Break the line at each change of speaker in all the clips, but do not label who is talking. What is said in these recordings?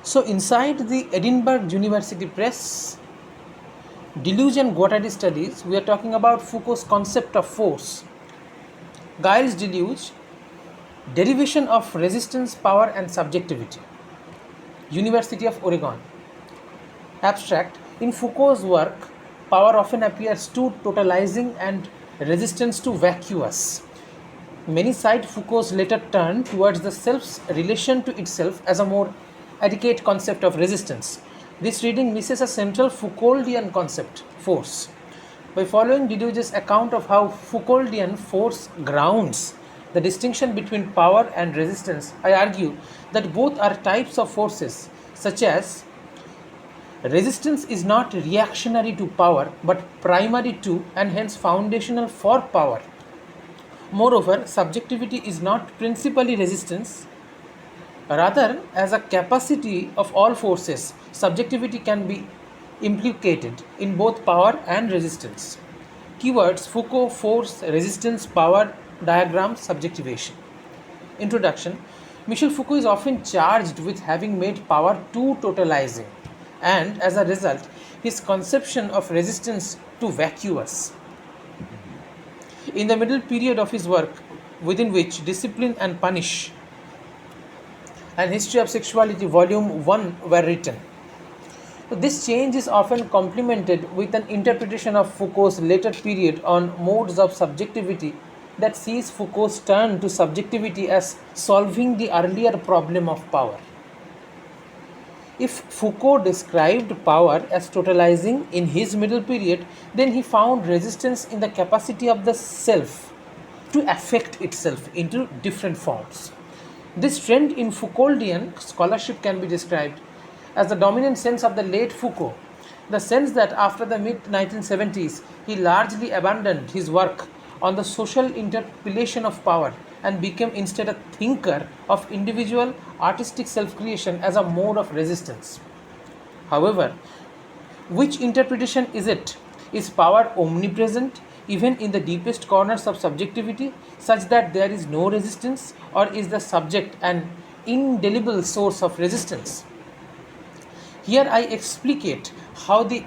So inside the Edinburgh University Press, Deleuze and Guattari studies, we are talking about Foucault's concept of force. Gilles Deleuze, Derivation of Resistance, Power and Subjectivity, University of Oregon. Abstract. In Foucault's work, power often appears too totalizing and resistance too vacuous. Many cite Foucault's later turn towards the self's relation to itself as a more adequate concept of resistance. This reading misses a central Foucauldian concept, force. By following Deleuze's account of how Foucauldian force grounds the distinction between power and resistance, I argue that both are types of forces, such as resistance is not reactionary to power but primary to and hence foundational for power. Moreover, subjectivity is not principally resistance. Rather, as a capacity of all forces, subjectivity can be implicated in both power and resistance. Keywords: Foucault, force, resistance, power, diagram, subjectivation. Introduction. Michel Foucault is often charged with having made power too totalizing, and as a result, his conception of resistance too vacuous. In the middle period of his work, within which Discipline and Punish and History of Sexuality Volume 1 were written, this change is often complemented with an interpretation of Foucault's later period on modes of subjectivity that sees Foucault's turn to subjectivity as solving the earlier problem of power. If Foucault described power as totalizing in his middle period, then he found resistance in the capacity of the self to affect itself into different forms. This trend in Foucauldian scholarship can be described as the dominant sense of the late Foucault, the sense that after the mid-1970s he largely abandoned his work on the social interpellation of power and became instead a thinker of individual artistic self-creation as a mode of resistance. However, which interpretation is it? Is power omnipresent even in the deepest corners of subjectivity, such that there is no resistance, or is the subject an indelible source of resistance? Here I explicate how the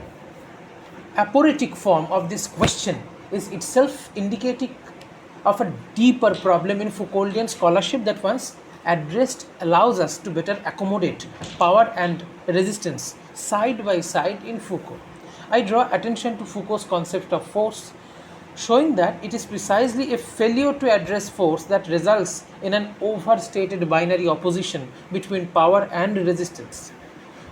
aporetic form of this question is itself indicative of a deeper problem in Foucauldian scholarship that, once addressed, allows us to better accommodate power and resistance side by side in Foucault. I draw attention to Foucault's concept of force, showing that it is precisely a failure to address force that results in an overstated binary opposition between power and resistance.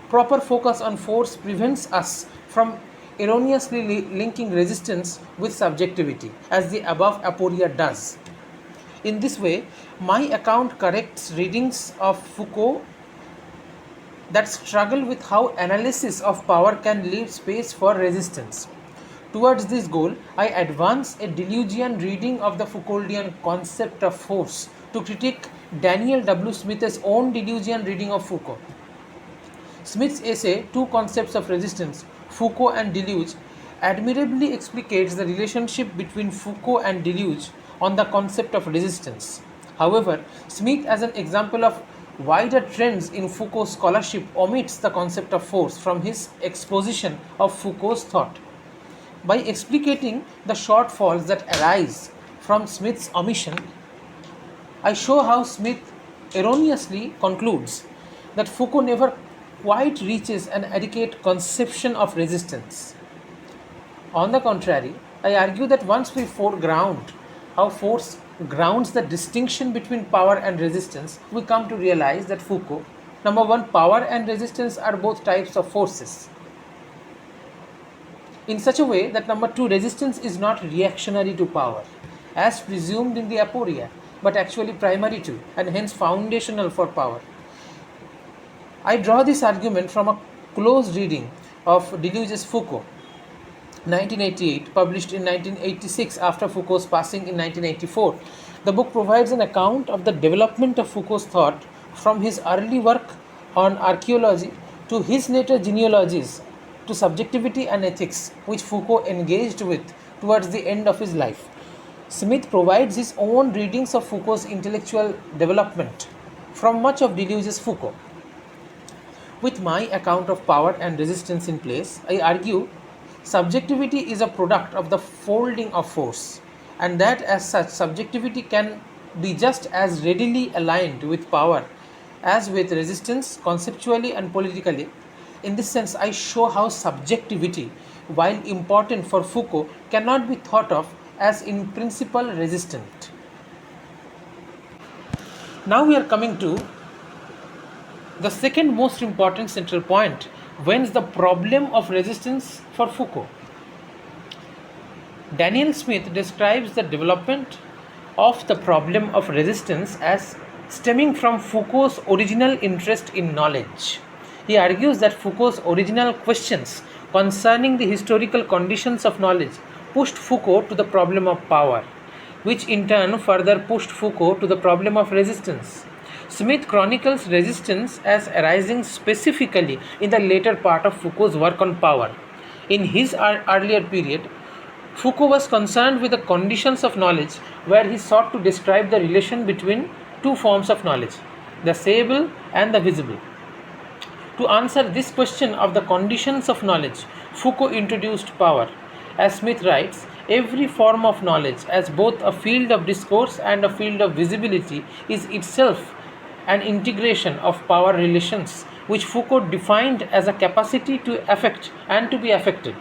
Proper focus on force prevents us from erroneously linking resistance with subjectivity, as the above aporia does. In this way, my account corrects readings of Foucault that struggle with how analysis of power can leave space for resistance. Towards this goal, I advance a Deleuzian reading of the Foucauldian concept of force to critique Daniel W. Smith's own Deleuzian reading of Foucault. Smith's essay, Two Concepts of Resistance, Foucault and Deleuze, admirably explicates the relationship between Foucault and Deleuze on the concept of resistance. However, Smith, as an example of wider trends in Foucault's scholarship, omits the concept of force from his exposition of Foucault's thought. By explicating the shortfalls that arise from Smith's omission, I show how Smith erroneously concludes that Foucault never quite reaches an adequate conception of resistance. On the contrary, I argue that once we foreground how force grounds the distinction between power and resistance, we come to realize that Foucault, number one, power and resistance are both types of forces, in such a way that number two, resistance is not reactionary to power, as presumed in the aporia, but actually primary to and hence foundational for power. I draw this argument from a close reading of Deleuze's Foucault, 1988, published in 1986 after Foucault's passing in 1984. The book provides an account of the development of Foucault's thought from his early work on archaeology to his later genealogies to subjectivity and ethics, which Foucault engaged with towards the end of his life. Smith provides his own readings of Foucault's intellectual development from much of Deleuze's Foucault. With my account of power and resistance in place, I argue subjectivity is a product of the folding of force, and that as such, subjectivity can be just as readily aligned with power as with resistance conceptually and politically. In this sense, I show how subjectivity, while important for Foucault, cannot be thought of as in principle resistant. Now we are coming to the second most important central point, whence the problem of resistance for Foucault. Daniel Smith describes the development of the problem of resistance as stemming from Foucault's original interest in knowledge. He argues that Foucault's original questions concerning the historical conditions of knowledge pushed Foucault to the problem of power, which in turn further pushed Foucault to the problem of resistance. Smith chronicles resistance as arising specifically in the later part of Foucault's work on power. In his earlier period, Foucault was concerned with the conditions of knowledge, where he sought to describe the relation between two forms of knowledge, the seeable and the visible. To answer this question of the conditions of knowledge, Foucault introduced power. As Smith writes, every form of knowledge, as both a field of discourse and a field of visibility, is itself an integration of power relations, which Foucault defined as a capacity to affect and to be affected.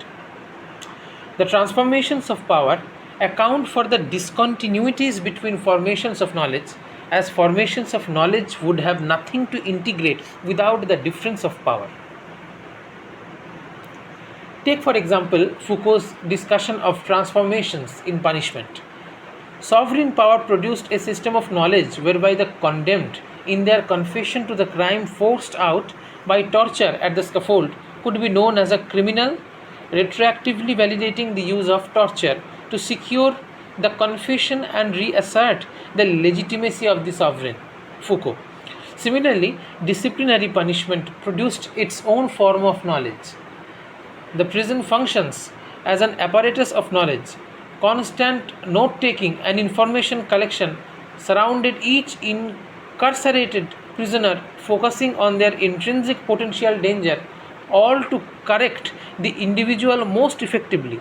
The transformations of power account for the discontinuities between formations of knowledge, as formations of knowledge would have nothing to integrate without the difference of power. Take, for example, Foucault's discussion of transformations in punishment. Sovereign power produced a system of knowledge whereby the condemned, in their confession to the crime forced out by torture at the scaffold, could be known as a criminal, retroactively validating the use of torture to secure the confession and reassert the legitimacy of the sovereign. Foucault. Similarly, disciplinary punishment produced its own form of knowledge. The prison functions as an apparatus of knowledge. Constant note taking and information collection surrounded each incarcerated prisoner, focusing on their intrinsic potential danger, all to correct the individual most effectively.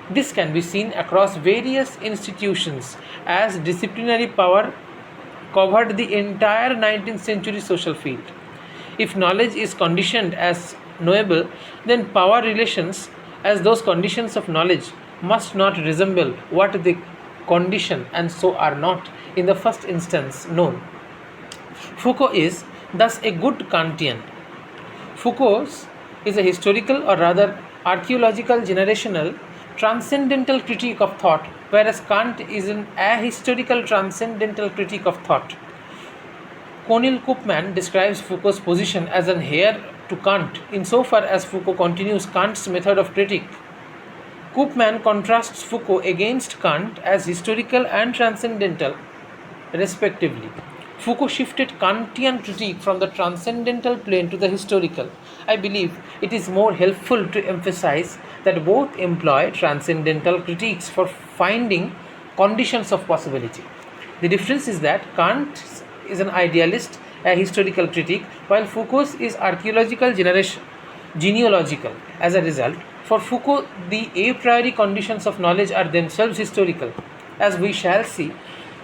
This can be seen across various institutions, as disciplinary power covered the entire 19th century social field. If knowledge is conditioned as knowable, then power relations, as those conditions of knowledge, must not resemble what they condition and so are not, in the first instance, known. Foucault is thus a good Kantian. Foucault's is a historical, or rather archaeological, generational, transcendental critique of thought, whereas Kant is an ahistorical transcendental critique of thought. Cornel Koopman describes Foucault's position as an heir to Kant insofar as Foucault continues Kant's method of critique. Koopman contrasts Foucault against Kant as historical and transcendental, respectively. Foucault shifted Kantian critique from the transcendental plane to the historical. I believe it is more helpful to emphasize that both employ transcendental critiques for finding conditions of possibility. The difference is that Kant is an idealist, a historical critique, while Foucault's is archaeological, genealogical. As a result, for Foucault, the a priori conditions of knowledge are themselves historical. As we shall see,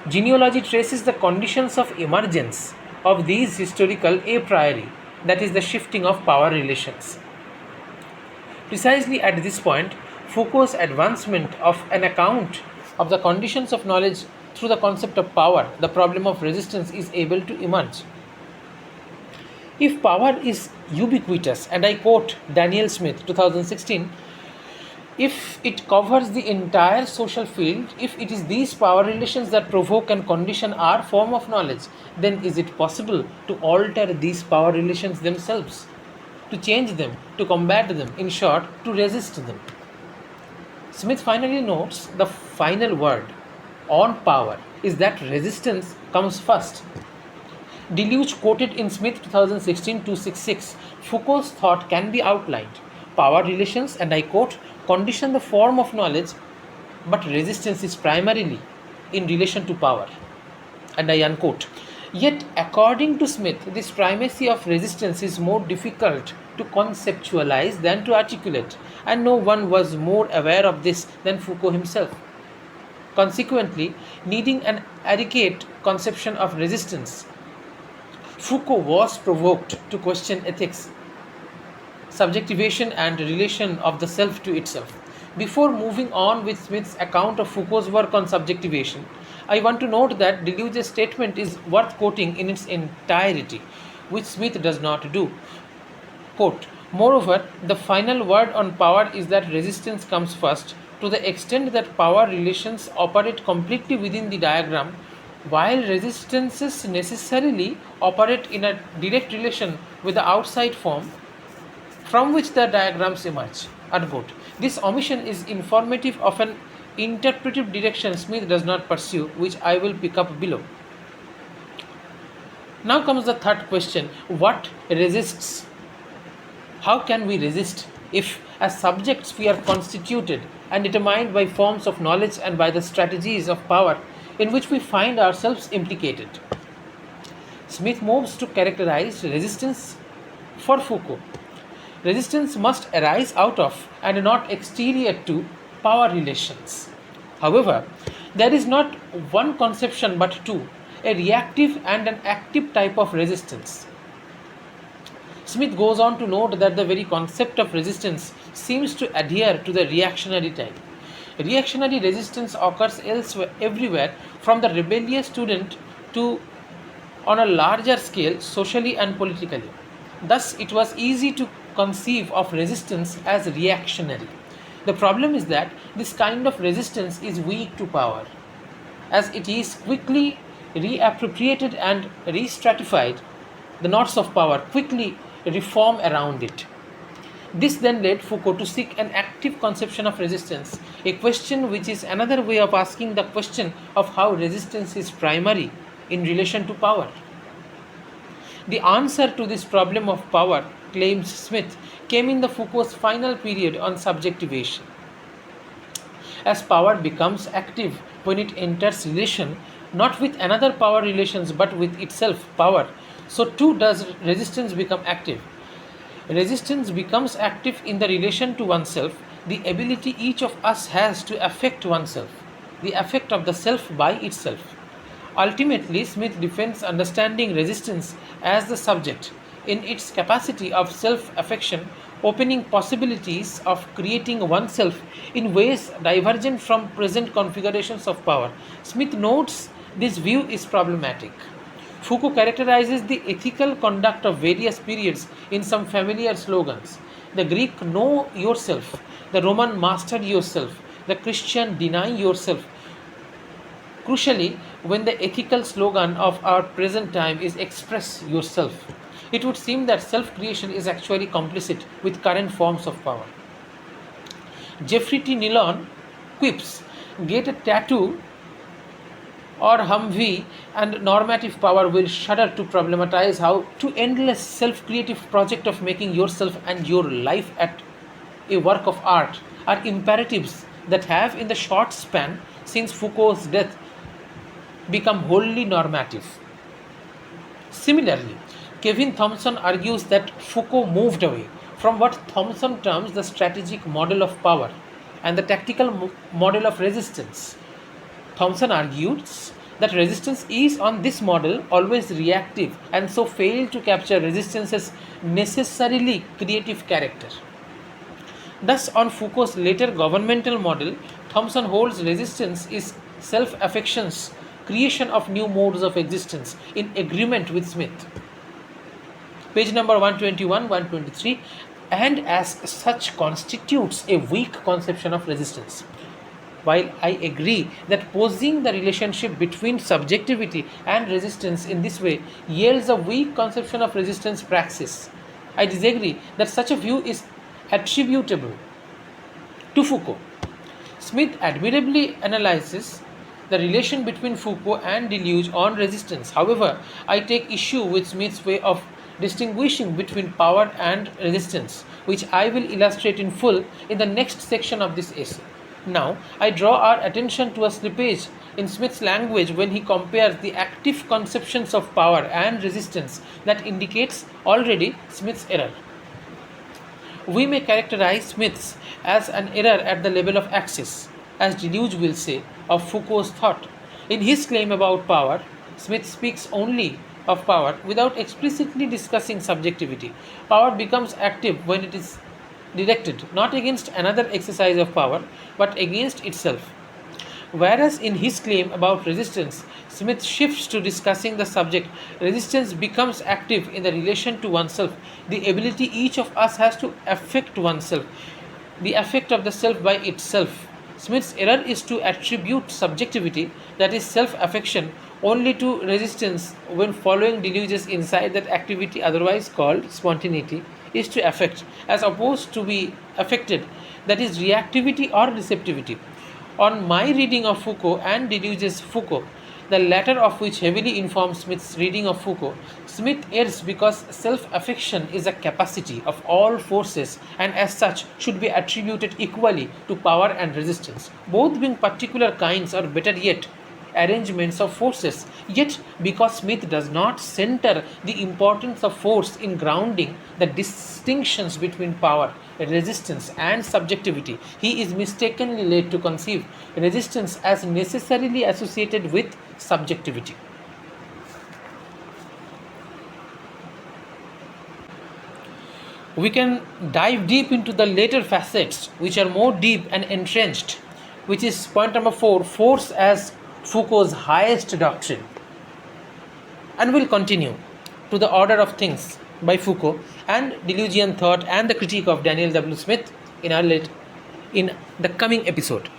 genealogy traces the conditions of emergence of these historical a priori, that is, the shifting of power relations. Precisely at this point, Foucault's advancement of an account of the conditions of knowledge through the concept of power, the problem of resistance, is able to emerge. If power is ubiquitous, and I quote Daniel Smith, 2016, if it covers the entire social field, if it is these power relations that provoke and condition our form of knowledge, then is it possible to alter these power relations themselves, to change them, to combat them, in short, to resist them? Smith finally notes the final word on power is that resistance comes first. Deleuze quoted in Smith 2016 266, Foucault's thought can be outlined. Power relations, and I quote, condition the form of knowledge, but resistance is primarily in relation to power. And I unquote. Yet, according to Smith, this primacy of resistance is more difficult to conceptualize than to articulate, and no one was more aware of this than Foucault himself. Consequently, needing an adequate conception of resistance, Foucault was provoked to question ethics, subjectivation, and relation of the self to itself. Before moving on with Smith's account of Foucault's work on subjectivation, I want to note that Deleuze's statement is worth quoting in its entirety, which Smith does not do. Quote, moreover, the final word on power is that resistance comes first, to the extent that power relations operate completely within the diagram, while resistances necessarily operate in a direct relation with the outside form from which the diagrams emerge. Unquote. This omission is informative of an interpretive direction Smith does not pursue, which I will pick up below. Now comes the third question: what resists? How can we resist if, as subjects, we are constituted and determined by forms of knowledge and by the strategies of power in which we find ourselves implicated? Smith moves to characterize resistance for Foucault. Resistance must arise out of and not exterior to power relations. However, there is not one conception but two, a reactive and an active type of resistance. Smith goes on to note that the very concept of resistance seems to adhere to the reactionary type. Reactionary resistance occurs elsewhere, everywhere, from the rebellious student to, on a larger scale, socially and politically. Thus, it was easy to conceive of resistance as reactionary. The problem is that this kind of resistance is weak to power. As it is quickly reappropriated and re-stratified, the knots of power quickly reform around it. This then led Foucault to seek an active conception of resistance, a question which is another way of asking the question of how resistance is primary in relation to power. The answer to this problem of power, claims Smith, came in the Foucault's final period on subjectivation. As power becomes active when it enters relation not with another power relations but with itself, power, so too does resistance become active. Resistance becomes active in the relation to oneself, the ability each of us has to affect oneself, the affect of the self by itself. Ultimately, Smith defends understanding resistance as the subject, in its capacity of self-affection, opening possibilities of creating oneself in ways divergent from present configurations of power. Smith notes this view is problematic. Foucault characterizes the ethical conduct of various periods in some familiar slogans. The Greek know yourself, the Roman master yourself, the Christian deny yourself. Crucially, when the ethical slogan of our present time is express yourself, it would seem that self-creation is actually complicit with current forms of power. Jeffrey T. Nilon quips, get a tattoo or Humvee and normative power will shudder to problematize how to endless self-creative project of making yourself and your life at a work of art are imperatives that have in the short span since Foucault's death become wholly normative. Similarly, Kevin Thompson argues that Foucault moved away from what Thompson terms the strategic model of power and the tactical model of resistance. Thompson argues that resistance is on this model always reactive and so failed to capture resistance's necessarily creative character. Thus, on Foucault's later governmental model, Thompson holds resistance is self-affection's creation of new modes of existence in agreement with Smith. Page number 121, 123, and as such constitutes a weak conception of resistance. While I agree that posing the relationship between subjectivity and resistance in this way yields a weak conception of resistance praxis, I disagree that such a view is attributable to Foucault. Smith admirably analyzes the relation between Foucault and Deleuze on resistance. However, I take issue with Smith's way of distinguishing between power and resistance, which I will illustrate in full in the next section of this essay. Now, I draw our attention to a slippage in Smith's language when he compares the active conceptions of power and resistance that indicates already Smith's error. We may characterize Smith's as an error at the level of axis, as Deleuze will say of Foucault's thought. In his claim about power, Smith speaks only of power without explicitly discussing subjectivity. Power becomes active when it is directed not against another exercise of power but against itself. Whereas in his claim about resistance, Smith shifts to discussing the subject. Resistance becomes active in the relation to oneself, the ability each of us has to affect oneself, the affect of the self by itself. Smith's error is to attribute subjectivity, that is self affection, only to resistance when following Deleuze's insight that activity, otherwise called spontaneity, is to affect, as opposed to be affected, that is reactivity or receptivity. On my reading of Foucault and Deleuze's Foucault, the latter of which heavily informs Smith's reading of Foucault, Smith errs because self affection is a capacity of all forces and as such should be attributed equally to power and resistance, both being particular kinds or better yet arrangements of forces. Yet, because Smith does not center the importance of force in grounding the distinctions between power, resistance, and subjectivity, he is mistakenly led to conceive resistance as necessarily associated with subjectivity. We can dive deep into the later facets, which are more deep and entrenched, which is point number 4, force as Foucault's highest doctrine. And we'll continue to the order of things by Foucault and Deleuzian thought and the critique of Daniel W. Smith in the coming episode.